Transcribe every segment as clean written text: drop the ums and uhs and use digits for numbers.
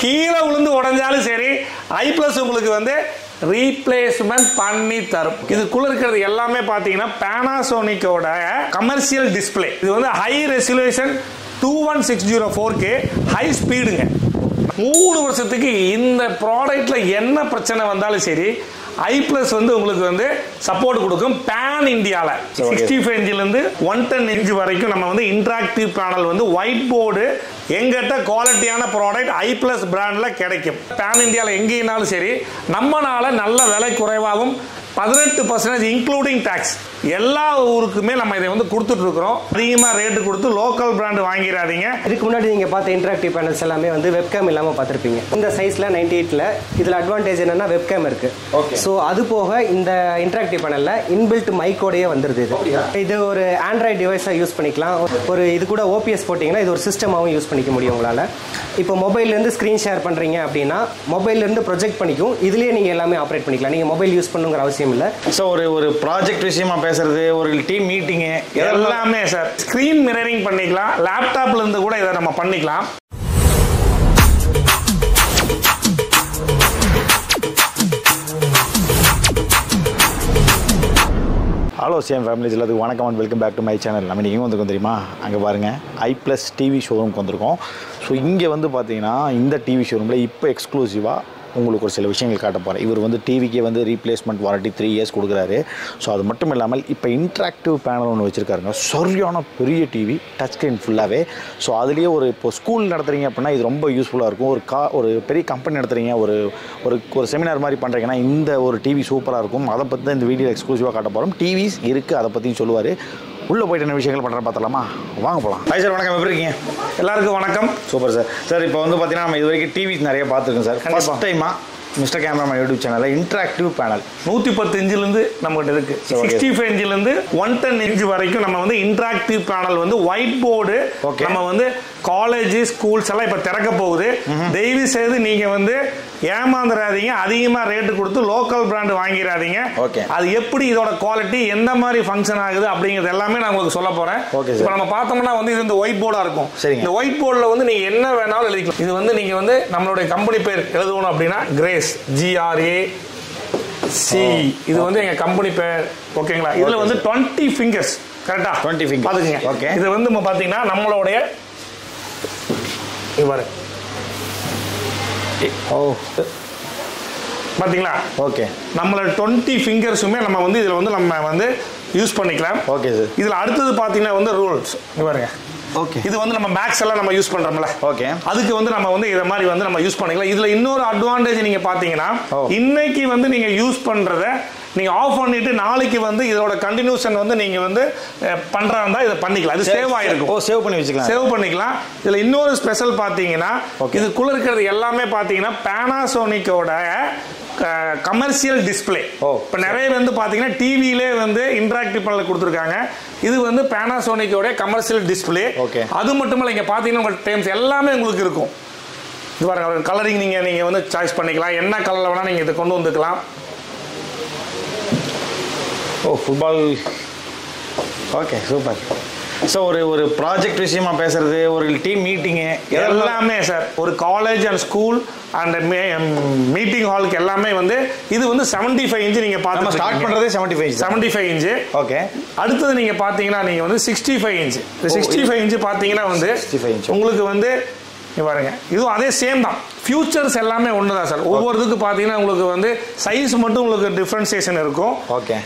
கீழே விழுந்து உடைஞ்சாலும் சரி i+ உங்களுக்கு வந்து ரீப்ளேஸ்மெண்ட் பண்ணி தரும். இதுக்குள்ள இருக்கிறது எல்லாமே பாத்தீங்கன்னா Panasonicோட கமர்ஷியல் டிஸ்ப்ளே. இது வந்து ஹை ரெசல்யூஷன் 2160 4K ஹை ஸ்பீடுங்க. 3 வருஷத்துக்கு இந்த ப்ராடக்ட்ல என்ன பிரச்சனை வந்தாலும் சரி i+ வந்து உங்களுக்கு வந்து சப்போர்ட் கொடுக்கும். பேன் இந்தியால 65 இன்ச்ல இருந்து 110 இன்ச் வரைக்கும் நம்ம வந்து இன்டராக்டிவ் பேனல் வந்து ஒயிட் போர்டு எங்கிட்ட குவாலிட்டியான ப்ராடக்ட் i+ பிராண்ட்ல கிடைக்கும். பேன் இந்தியால எங்கேனாலும் சரி நம்மனால நல்ல விலை குறைவாகவும் 18% இன்க்ளூடிங் டாக்ஸ் எல்லா ஊருக்குமே நம்ம இதை வந்து கொடுத்துட்டு இருக்கிறோம். அதிகமா ரேட் கொடுத்து லோக்கல் பிராண்ட் வாங்கிடாதீங்க. இதுக்கு முன்னாடி நீங்க பார்த்த இன்டராக்டிவ் பேனல்ஸ் எல்லாமே வந்து வெப்கேம் இல்லாம பார்த்திருப்பீங்க. இந்த சைஸ்ல 98ல இதுல அட்வான்டேஜ் என்னன்னா வெப்கேம் இருக்கு. சோ அது போக இந்த இன்டராக்டிவ் பேனல்ல இன்பில்ட் மைக்கோடயே வந்துருது. இது ஒரு ஆண்ட்ராய்டு டிவைஸா யூஸ் பண்ணிக்கலாம். ஒரு இது கூட OPS போட்டீங்கன்னா இது ஒரு சிஸ்டமாவும் யூஸ் பண்ணிக்க முடியும் உங்களால. இப்போ மொபைல்ல இருந்து ஸ்கிரீன் ஷேர் பண்றீங்க அப்படின்னா மொபைல்ல இருந்து ப்ரொஜெக்ட் பண்ணிக்கும். இதுலயே நீங்க எல்லாமே ஆப்ரேட் பண்ணிக்கலாம். நீங்க மொபைல் யூஸ் பண்ணுங்கிற அவசியம் இல்ல. சோ ஒரு ப்ராஜெக்ட் விஷயமா பேசுறது, ஒரு டீம் மீட்டிங் எல்லாமே சார் ஸ்கிரீன் மிரரிங் பண்ணிக்கலாம். லேப்டாப்ல இருந்து கூட இதை நம்ம பண்ணிக்கலாம். ஹலோ சேம் ஃபேமிலிஸ் எல்லாத்துக்கும் வணக்கம் and welcome back to my channel. நம்ம இன்றைக்கி வந்துருக்கோம் தெரியுமா, அங்கே பாருங்கள் i+ டிவி ஷோரூம்க்கு வந்திருக்கோம். ஸோ இங்கே வந்து பார்த்தீங்கன்னா இந்த டிவி ஷோரூமில் இப்போ எக்ஸ்க்ளூசிவாக உங்களுக்கு ஒரு சில விஷயங்கள் காட்ட போகிறேன். இவர் வந்து டிவிக்கே வந்து ரீப்ளேஸ்மெண்ட் வாரண்டி 3 இயர்ஸ் கொடுக்குறாரு. ஸோ அது மட்டும் இல்லாமல் இப்போ இன்ட்ராக்டிவ் பேனல் ஒன்று வச்சுருக்காருங்க. சரியான பெரிய டிவி, டச் ஸ்க்ரீன் ஃபுல்லாகவே. ஸோ அதுலேயே ஒரு இப்போ ஸ்கூல் நடத்துகிறீங்க அப்படின்னா இது ரொம்ப யூஸ்ஃபுல்லாக இருக்கும். ஒரு பெரிய கம்பெனி நடத்துகிறீங்க, ஒரு செமினார் மாதிரி பண்ணுறீங்கன்னா இந்த ஒரு டிவி சூப்பராக இருக்கும். அதை பற்றி தான் இந்த வீடியோ எக்ஸ்க்ளூசிவாக காட்ட போகிறோம். டிவிஸ் இருக்குது, அதை பற்றியும் சொல்லுவார். உள்ளே போய்ட்டு என்ன விஷயங்கள் பண்ணுறேன் பார்த்தலாமா, வாங்க போகலாம். ஹாய் சார், வணக்கம். எப்படி இருக்கீங்க? எல்லாருக்கும் வணக்கம். Super sir. சார் இப்போ வந்து பார்த்தீங்கன்னா நம்ம இது வரைக்கும் டிவிஸ் நிறைய பார்த்துருக்கோம் சார். ஃபர்ஸ்ட் டைமாக மிஸ்டர் கேமராமேன் யூடியூப் சேனலில் இன்ட்ராக்டிவ் பேனல் 110 இன்ச்சிலிருந்து நம்மகிட்ட இருக்கு. 65 இன்ச்சிலிருந்து 110 இன்ச் வரைக்கும் நம்ம வந்து இன்ட்ராக்டிவ் பேனல் வந்து ஒயிட் போர்டு நம்ம வந்து காலேஜ் ஸ்கூல்ஸ் எல்லாம் இப்போ திறக்க போகுது. தயவு செய்து நீங்க வந்து ஏமாந்துடாதீங்க. அதிகமா ரேட்டு கொடுத்து லோக்கல் பிராண்ட் வாங்கிடாதீங்க. அது எப்படி இதோட குவாலிட்டி எந்த மாதிரி ஃபங்க்ஷன் ஆகுது அப்படிங்கிறது எல்லாமே நான் உங்களுக்கு சொல்ல போறேன். இப்போ நம்ம பார்த்தோம்னா வந்து இது இந்த ஒயிட் போர்டா இருக்கும். இந்த ஒயிட் போர்டில் வந்து நீங்க என்ன வேணாலும் எழுதிக்கலாம். இது வந்து நீங்க வந்து நம்மளுடைய கம்பெனி பேர் எழுதணும் அப்படின்னா கிரேஸ் GRAC இது வந்து எங்க கம்பெனி பேர். ஓகேங்களா? இதுல வந்து 20 ஃபிங்கர்ஸ் கரெக்டா? 20 ஃபிங்கர்ஸ் பாத்துக்கங்க. ஓகே, இது வந்து பாத்தீங்கன்னா நம்மளுடைய இவரு பாத்தீங்களா? ஓகே, நம்மளோட 20 ஃபிங்கர்ஸுமே நம்ம வந்து இதுல வந்து நம்ம வந்து யூஸ் பண்ணிக்கலாம். Okay sir. இதுல அடுத்தது பாத்தீங்கன்னா வந்து ரூல்ஸ் பாருங்க. ஓகே, இது வந்து நம்ம மேக்ஸ் எல்லாம் நம்ம யூஸ் பண்றோம்ல. ஓகே, அதுக்கு வந்து நம்ம வந்து இத மாதிரி வந்து நம்ம யூஸ் பண்ணிக்கலாம். இதுல இன்னொரு அட்வான்டேஜ் நீங்க பாத்தீங்கன்னா இன்னைக்கு வந்து நீங்க யூஸ் பண்றத நீங்க ஆஃப் பண்ணிட்டு நாளைக்கு வந்து இதோட கண்டினியூஷன் வந்து நீங்க வந்து பண்றதா இத பண்ணிக்கலாம். இது சேவ் ஆயிருக்கும். சேவ் பண்ணி வச்சுக்கலாம். சேவ் பண்ணிக்கலாம். இதுல இன்னொரு ஸ்பெஷல் பாத்தீங்கன்னா இதுக்குள்ள இருக்கிறது எல்லாமே பாத்தீங்கன்னா Panasonicோட கமர்ஷியல் டிஸ்ப்ளே. இப்போ நிறைய வந்து பாத்தீங்கன்னா டிவிலே வந்து இன்டராக்டிவ் பேனல் கொடுத்துருக்காங்க. இது வந்து Panasonicோட கமர்ஷியல் டிஸ்ப்ளே. அது மட்டும் இல்ல, இங்க பாத்தீங்கன்னா உங்களுக்கு டைம்ஸ் எல்லாமே உங்களுக்கு இருக்கும். இது பாருங்க, கலரிங் நீங்க வந்து சாய்ஸ் பண்ணிக்கலாம். என்ன கலர்ல வேணா நீங்க இதை கொண்டு வந்துக்கலாம். ஃபுட்பால். Okay, super. ஸோ ஒரு ப்ராஜெக்ட் விஷயமா பேசுறது, ஒரு டீம் மீட்டிங்கு எல்லாமே சார், ஒரு college and school and meeting ஹாலுக்கு எல்லாமே வந்து இது வந்து 75 இன்ச் நீங்க பார்த்து ஸ்டார்ட் பண்றதே 75 இன்ச். ஓகே, அடுத்தது நீங்க பாத்தீங்கன்னா நீங்க வந்து 65 இன்ச். 65 இன்ச் பாத்தீங்கன்னா வந்து உங்களுக்கு வந்து பாருங்க, இதுவும் அதே சேம் தான். ஃபியூச்சர்ஸ் எல்லாமே ஒண்ணுதான் சார். ஒவ்வொருத்துக்கு பாத்தீங்கன்னா உங்களுக்கு வந்து சைஸ் மட்டும் உங்களுக்கு டிஃபரன்சியேஷன் இருக்கும். ஓகே,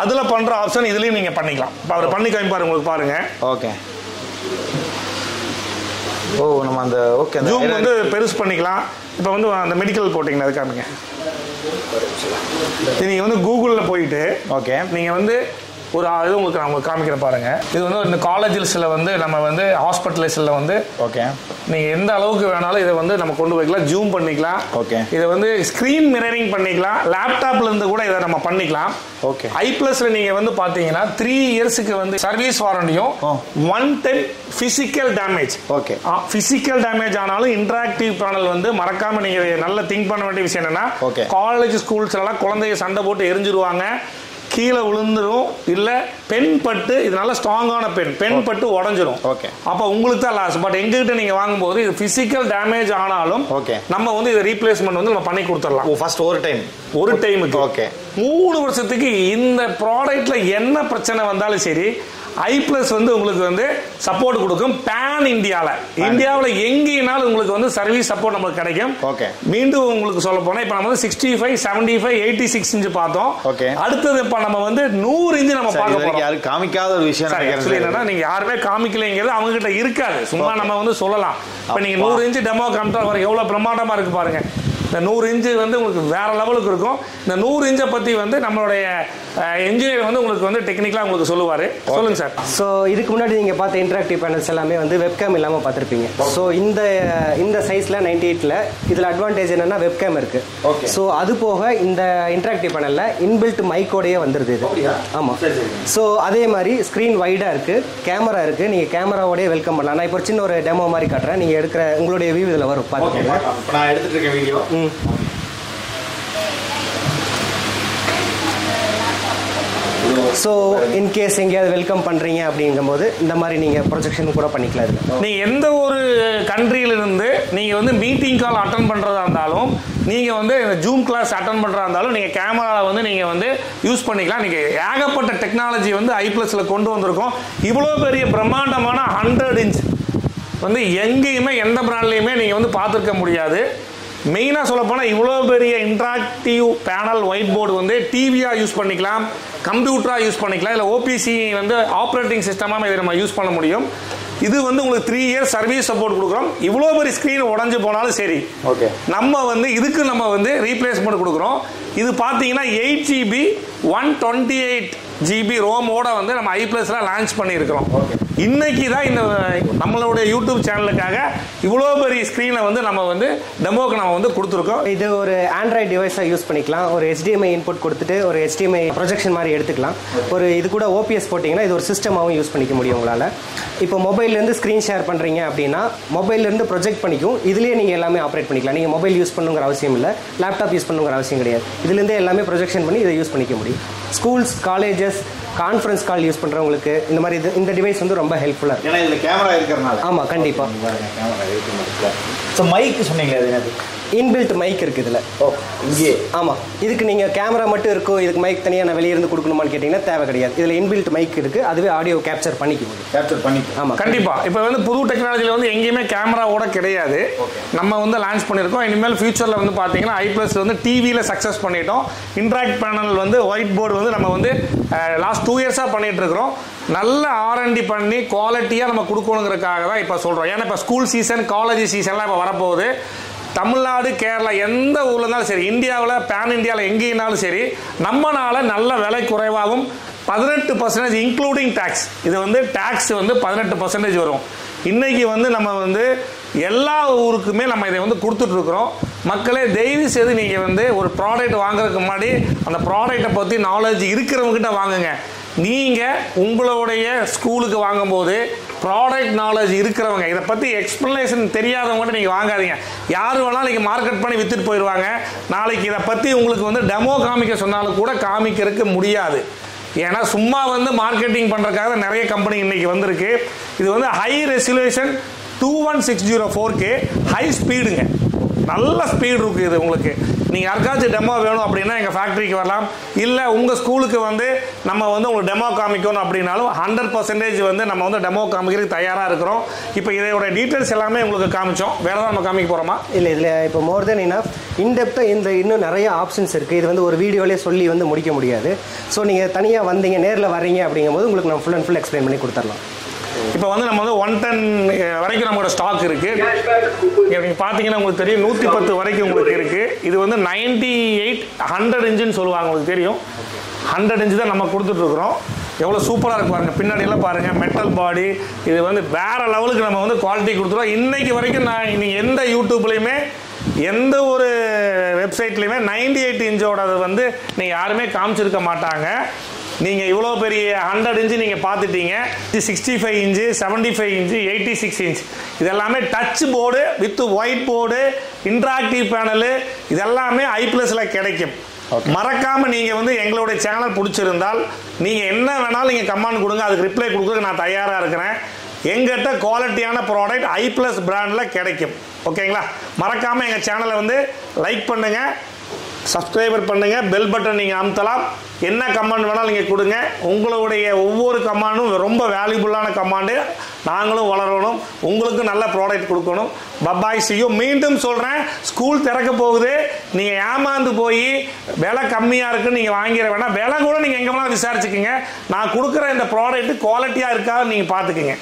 அதுல பண்ற ஆப்ஷன் இதுலயும் நீங்க பண்ணிக்கலாம். அவர் பண்ணி காமிப்பாரு உங்களுக்கு பாருங்க. ஓகே, நம்ம அந்த ஓகே ஜூம் வந்து பெருசு பண்ணிக்கலாம். இப்போ வந்து அந்த மெடிக்கல் போட்டிங்கன்னா அது காமிங்க. நீங்க வந்து கூகுள்ல போயிட்டு ஓகே நீங்க வந்து ஒரு இது உங்களுக்கு நான் உங்களுக்கு காமிக்கிற பாருங்க. இது வந்து இந்த காலேஜஸ்ல வந்து நம்ம வந்து ஹாஸ்பிட்டல்ஸ்ல வந்து ஓகே நீங்க எந்த அளவுக்கு வேணாலும் இதை வந்து நம்ம கொண்டு போய்க்கலாம். ஜூம் பண்ணிக்கலாம். ஓகே, இதை வந்து ஸ்கிரீன் மிரரிங் பண்ணிக்கலாம். லேப்டாப்ல இருந்து கூட இதை நம்ம பண்ணிக்கலாம். ஓகே, i+ல நீங்க வந்து பாத்தீங்கன்னா 3 இயர்ஸ்க்கு வந்து சர்வீஸ் வாரண்டியும் 110 physical damage. Okay, physical damage ஆனாலும் இன்டராக்டிவ் பேனல் வந்து மறக்காம நீங்க நல்ல திங்க் பண்ண வேண்டிய விஷயம் என்னன்னா, காலேஜ் ஸ்கூல்ஸ் எல்லாம் குழந்தைய சண்டை போட்டு எரிஞ்சிருவாங்க. கீழே விழுந்துரும், இல்லை பென் பட்டு, இது நல்ல ஸ்ட்ராங்கான பென் பட்டு உடஞ்சிரும். ஓகே, அப்போ உங்களுக்கு தான் லாஸ். பட் எங்ககிட்ட நீங்கள் வாங்கும்போது இது ஃபிசிக்கல் டேமேஜ் ஆனாலும் நம்ம வந்து இது ரீப்ளேஸ்மெண்ட் வந்து நம்ம பண்ணி கொடுத்துடலாம். ஃபர்ஸ்ட் ஒரு டைமுக்கு. ஓகே, 3 வருஷத்துக்கு இந்த ப்ராடக்ட்ல என்ன பிரச்சனை வந்தாலும் சரி, iPlus வந்து உங்களுக்கு வந்து சப்போர்ட் கொடுக்கும். பேன் இந்தியாவில் எங்கேனாலும் உங்களுக்கு வந்து சர்வீஸ் சப்போர்ட் நமக்கு கிடைக்கும். ஓகே, மீண்டும் உங்களுக்கு சொல்ல போனா இப்போ நம்ம வந்து 65, 75, 86 இன்ச் பார்த்தோம். ஓகே, அடுத்தது இப்போ நம்ம வந்து 100 இன்ச் நம்ம பார்க்க போறோம். யாரும் காமிக்காத ஒரு விஷயம் என்னன்னா, நீங்க யாருமே காமிக்கலைங்கிறது அவங்க கிட்ட இருக்காது, சும்மா நம்ம வந்து சொல்லலாம். இப்போ நீங்க 100 இன்ச் டெமோ காமிட்டா எவ்வளவு பிரம்மாண்டமா இருக்கு பாருங்க. இந்த 100 இன்ச்சு வந்து உங்களுக்கு வேற லெவலுக்கு இருக்கும். இந்த 100 இன்ச்சை பற்றி வந்து நம்மளுடைய என்ஜினியர் வந்து உங்களுக்கு வந்து டெக்னிக்கலாக உங்களுக்கு சொல்லுவார். சொல்லுங்க சார். ஸோ இதுக்கு முன்னாடி நீங்கள் பார்த்த இன்டராக்டிவ் பேனல்ஸ் எல்லாமே வந்து வெப்கேம் இல்லாமல் பார்த்துருப்பீங்க. ஸோ இந்த சைஸில் 98ல் இதில் அட்வான்டேஜ் என்னென்னா வெப்கேம் இருக்குது. ஓகே, ஸோ அது போக இந்த இன்டராக்டிவ் பேனலில் இன்பில்ட் மைக்கோடையே வந்துடுது இது. ஆமாம். ஸோ அதே மாதிரி ஸ்க்ரீன் வைடாக இருக்குது, கேமரா இருக்குது. நீங்கள் கேமராவோடய வெல்கம் பண்ணலாம். நான் இப்போ சின்ன ஒரு டெமோ மாதிரி காட்டுறேன். நீங்கள் எடுக்கிற உங்களுடைய வியூ இதில் வரும், பார்த்துக்கோங்க. நான் எடுத்துட்டு இருக்க வீடியோ. ஸோ இன்கேஸ் எங்கேயாவது வெல்கம் பண்ணுறீங்க அப்படிங்கும்போது இந்த மாதிரி நீங்கள் ப்ரொஜெக்ஷன் கூட பண்ணிக்கலாம். நீங்கள் எந்த ஒரு கண்ட்ரியிலிருந்து நீங்கள் வந்து மீட்டிங் கால் அட்டன் பண்ணுறதா இருந்தாலும், நீங்கள் வந்து ஜூம் கிளாஸ் அட்டன் பண்ணுறதா இருந்தாலும் நீங்கள் கேமரா வந்து நீங்கள் வந்து யூஸ் பண்ணிக்கலாம். நீங்கள் ஏகப்பட்ட டெக்னாலஜி வந்து iPlusல கொண்டு வந்திருக்கோம். இவ்வளோ பெரிய பிரம்மாண்டமான 100 இன்ச் வந்து எங்கேயுமே எந்த பிராண்ட்லேயுமே நீங்கள் வந்து பார்த்துருக்க முடியாது. மெயினாக சொல்ல போனால் இவ்வளோ பெரிய இன்ட்ராக்டிவ் பேனல் ஒயிட் போர்டு வந்து டிவியாக யூஸ் பண்ணிக்கலாம், கம்ப்யூட்டராக யூஸ் பண்ணிக்கலாம், இல்லை ஓபிசி வந்து ஆப்ரேட்டிங் சிஸ்டமாக இதை நம்ம யூஸ் பண்ண முடியும். இது வந்து உங்களுக்கு 3 இயர்ஸ் சர்வீஸ் சப்போர்ட் கொடுக்குறோம். இவ்வளோ பெரிய ஸ்க்ரீன் உடஞ்சி போனாலும் சரி, ஓகே, நம்ம வந்து இதுக்கு நம்ம வந்து ரீப்ளேஸ்மெண்ட் கொடுக்குறோம். இது பார்த்தீங்கன்னா 8GB 128GB ரோமோட வந்து நம்ம iPlusல லான்ச் பண்ணியிருக்கிறோம். இன்னைக்கு தான் இந்த நம்மளுடைய யூடியூப் சேனலுக்காக இவ்வளோ பெரிய ஸ்க்ரீனை வந்து நம்ம வந்து டெமோக்கு நம்ம வந்து கொடுத்துருக்கோம். இது ஒரு ஆண்ட்ராய்டு டிவைஸாக யூஸ் பண்ணிக்கலாம். ஒரு HDMI இன்புட் கொடுத்துட்டு ஒரு HDMI ப்ரொஜெக்ஷன் மாதிரி எடுத்துக்கலாம். ஒரு இது கூட OPS போட்டிங்கன்னா இது ஒரு சிஸ்டமாகவும் யூஸ் பண்ணிக்க முடியும் உங்களால். இப்போ மொபைல்லேருந்து ஸ்க்ரீன் ஷேர் பண்ணுறீங்க அப்படின்னா மொபைல்லேருந்து ப்ரொஜெக்ட் பண்ணிக்கும். இதுலேயே நீங்கள் எல்லாமே ஆப்ரேட் பண்ணிக்கலாம். நீங்கள் மொபைல் யூஸ் பண்ணுங்கிற அவசியம் இல்லை, லேப்டாப் யூஸ் பண்ணுங்கிற அவசியம் கிடையாது. இதுலேருந்தே எல்லாமே ப்ரொஜெக்ஷன் பண்ணி இதை யூஸ் பண்ணிக்க முடியும். Schools, colleges, conference call use பண்ணுறவங்களுக்கு இந்த மாதிரி இந்த டிவைஸ் வந்து ரொம்ப ஹெல்ப்ஃபுல்லாக இருக்கும். ஏன்னா இதில் கேமரா இருக்கிறனால. ஆமாம், கண்டிப்பாக. கேமரா இருக்கு. ஸோ மைக் சொன்னீங்களே, அது என்னது? இன்பில்ட் மைக் இருக்குது இதில். இங்கே. ஆமாம், இதுக்கு நீங்கள் கேமரா மட்டும் இருக்கும், இதுக்கு மைக் தனியாக நான் வெளியே இருந்து கொடுக்கணுமான்னு கேட்டிங்கன்னா தேவை கிடையாது. இதில் இன்பில்ட் மைக் இருக்குது, அதுவே ஆடியோ கேப்சர் பண்ணிக்கும். ஆமாம், கண்டிப்பாக. இப்போ வந்து புது டெக்னாலஜியில் வந்து எங்கேயுமே கேமராவோட கிடையாது. நம்ம வந்து லான்ச் பண்ணியிருக்கோம். இனிமேல் ஃபியூச்சரில் வந்து பார்த்தீங்கன்னா iPlus வந்து டிவியில் சக்ஸஸ் பண்ணிட்டோம். இன்ட்ராக்ட் பேனல் வந்து ஒயிட் போர்டு வந்து நம்ம வந்து லாஸ்ட் 2 இயர்ஸாக பண்ணிட்டு இருக்கிறோம். நல்ல R&D பண்ணி குவாலிட்டியாக நம்ம கொடுக்கணுங்கிறதுக்காக தான் இப்போ சொல்கிறோம். ஏன்னா இப்போ ஸ்கூல் சீசன், காலேஜ் சீசன்லாம் இப்போ வரப்போகுது. தமிழ்நாடு, கேரளா எந்த ஊரில் இருந்தாலும் சரி, இந்தியாவில் பேன் இந்தியாவில் எங்கேனாலும் சரி, நம்மளால நல்ல விலை குறைவாகவும் 18% இன்க்ளூடிங் டேக்ஸ். இது வந்து டேக்ஸ் வந்து 18% வரும். இன்னைக்கு வந்து நம்ம வந்து எல்லா ஊருக்குமே நம்ம இதை வந்து கொடுத்துட்ருக்குறோம். மக்களே, தயவு செய்து நீங்கள் வந்து ஒரு ப்ராடக்ட் வாங்குறதுக்கு முன்னாடி அந்த ப்ராடக்டை பற்றி நாலேஜ் இருக்கிறவங்ககிட்ட வாங்குங்க. நீங்கள் உங்களுடைய ஸ்கூலுக்கு வாங்கும்போது ப்ராடக்ட் நாலேஜ் இருக்கிறவங்க, இதை பற்றி எக்ஸ்ப்ளனேஷன் தெரியாதவங்ககிட்ட நீங்கள் வாங்காதீங்க. யார் வேணாலும் நீங்கள் மார்க்கெட் பண்ணி விற்றுட்டு போயிடுவாங்க. நாளைக்கு இதை பற்றி உங்களுக்கு வந்து டெமோ காமிக்க சொன்னாலும் கூட காமிக்கிறதுக்கு முடியாது. ஏன்னா சும்மா வந்து மார்க்கெட்டிங் பண்ணுறதுக்காக நிறைய கம்பெனி இன்னைக்கு வந்திருக்கு. இது வந்து ஹை ரெசல்யூஷன் 2160 4K ஹை ஸ்பீடுங்க, நல்ல ஸ்பீடு இருக்குது. இது உங்களுக்கு நீங்கள் யாருக்காச்சும் டெமோ வேணும் அப்படின்னா எங்கள் ஃபேக்ட்ரிக்கு வரலாம். இல்லை உங்கள் ஸ்கூலுக்கு வந்து நம்ம வந்து உங்களுக்கு டெமோ காமிக்கணும் அப்படின்னாலும் 100% வந்து நம்ம வந்து டெமோ காமிக்கிறதுக்கு தயாராக இருக்கிறோம். இப்போ இதோட டீட்டெயில்ஸ் எல்லாமே உங்களுக்கு காமிச்சோம். வேறு தான் நம்ம காமிக்க போகிறோமா? இல்லை, இதில் இப்போ மோர் தென் இனஃப் இன்டெப்த்தாக இன்னும் நிறைய ஆப்ஷன்ஸ் இருக்குது. இது வந்து ஒரு வீடியோலேயே சொல்லி வந்து முடிக்க முடியாது. ஸோ நீங்கள் தனியாக வந்தீங்க, நேரில் வர்றீங்க அப்படிங்கும்போது உங்களுக்கு நம்ம ஃபுல் அண்ட் ஃபுல் எக்ஸ்பிளைன் பண்ணி கொடுத்துடலாம். இப்போ வந்து நம்ம வந்து 110 வரைக்கும் நம்மளோட ஸ்டாக் இருக்கு. நீங்கள் பார்த்தீங்கன்னா உங்களுக்கு தெரியும் 110 வரைக்கும் உங்களுக்கு இருக்கு. இது வந்து 98 100 இன்ச்சுன்னு சொல்லுவாங்க, உங்களுக்கு தெரியும். 100 இன்ச்சு தான் நம்ம கொடுத்துட்ருக்குறோம். எவ்வளோ சூப்பராக இருக்கு பாருங்கள், பின்னாடியெல்லாம் பாருங்கள், மெட்டல் பாடி. இது வந்து வேற லெவலுக்கு நம்ம வந்து குவாலிட்டி கொடுத்துருவோம். இன்னைக்கு வரைக்கும் நீங்கள் எந்த யூடியூப்லேயுமே எந்த ஒரு வெப்சைட்லையுமே 98 இன்ச்சோட வந்து நீங்கள் யாருமே காமிச்சிருக்க மாட்டாங்க. நீங்கள் இவ்வளோ பெரிய 100 இன்ச்சு நீங்கள் பார்த்துட்டீங்க. 65 இன்ச்சு, 75 இன்ச்சு, 86 இன்ச், இதெல்லாமே touch board with white board, interactive panel, இதெல்லாமே iPlusல கிடைக்கும். மறக்காம நீங்க வந்து எங்களுடைய சேனல் பிடிச்சிருந்தால் நீங்க என்ன வேணாலும் நீங்க கமெண்ட் கொடுங்க, அதுக்கு ரிப்ளை கொடுக்க நான் தயாரா இருக்கிறேன். எங்கிட்ட குவாலிட்டியான ப்ராடக்ட் I+ பிராண்ட்ல கிடைக்கும். ஓகேங்களா? மறக்காம எங்க சேனலை வந்து லைக் பண்ணுங்க, சப்ஸ்கிரைபர் பண்ணுங்க, பெல் பட்டன் நீங்க அமுத்தலாம். என்ன கமெண்ட் வேணாலும் நீங்க கொடுங்க. உங்களுடைய ஒவ்வொரு கமெண்டும் ரொம்ப வேல்யூபுல்லான கமெண்ட். நாங்களும் வளரணும், உங்களுக்கு நல்ல ப்ராடக்ட் கொடுக்கணும். பபாய் சியோ. மீண்டும் சொல்றேன், ஸ்கூல் திறக்க போகுது. நீங்க ஏமாந்து போய் விலை கம்மியா இருக்குன்னு நீங்க வாங்கிட வேணாம். விலை கூட நீங்க எங்க வேணாலும் விசாரிச்சுக்கோங்க. நான் கொடுக்குற இந்த ப்ராடக்ட் குவாலிட்டியா இருக்கா நீங்க பாத்துக்கோங்க.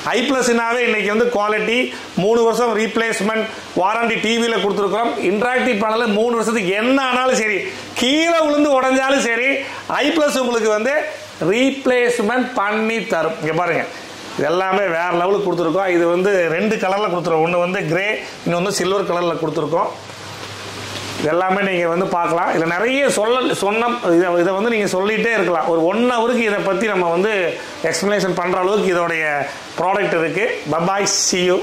I+னாவே இன்னைக்கு வந்து குவாலிட்டி 3 வருஷம் ரீப்ளேஸ்மெண்ட் வாரண்டி டிவியில் கொடுத்துருக்கோம். இன்டராக்டிவ் பேனல் 3 வருஷத்துக்கு என்ன ஆனாலும் சரி, கீழே விழுந்து உடஞ்சாலும் சரி, I+ உங்களுக்கு வந்து ரீப்ளேஸ்மெண்ட் பண்ணி தரும். இங்கே பாருங்க, இது எல்லாமே வேற லெவலுக்கு கொடுத்துருக்கோம். இது வந்து 2 கலரில் கொடுத்துருக்கோம். ஒன்று வந்து கிரே, இன்னொன்று சில்வர் கலரில் கொடுத்துருக்கோம். எல்லாமே நீங்கள் வந்து பார்க்கலாம். இதில் நிறைய இதை வந்து நீங்கள் சொல்லிகிட்டே இருக்கலாம். ஒரு 1 ஹவருக்கு இதை பற்றி நம்ம வந்து எக்ஸ்ப்ளனேஷன் பண்ணுற அளவுக்கு இதோடைய ப்ராடக்ட் இருக்குது. Bye bye, see you.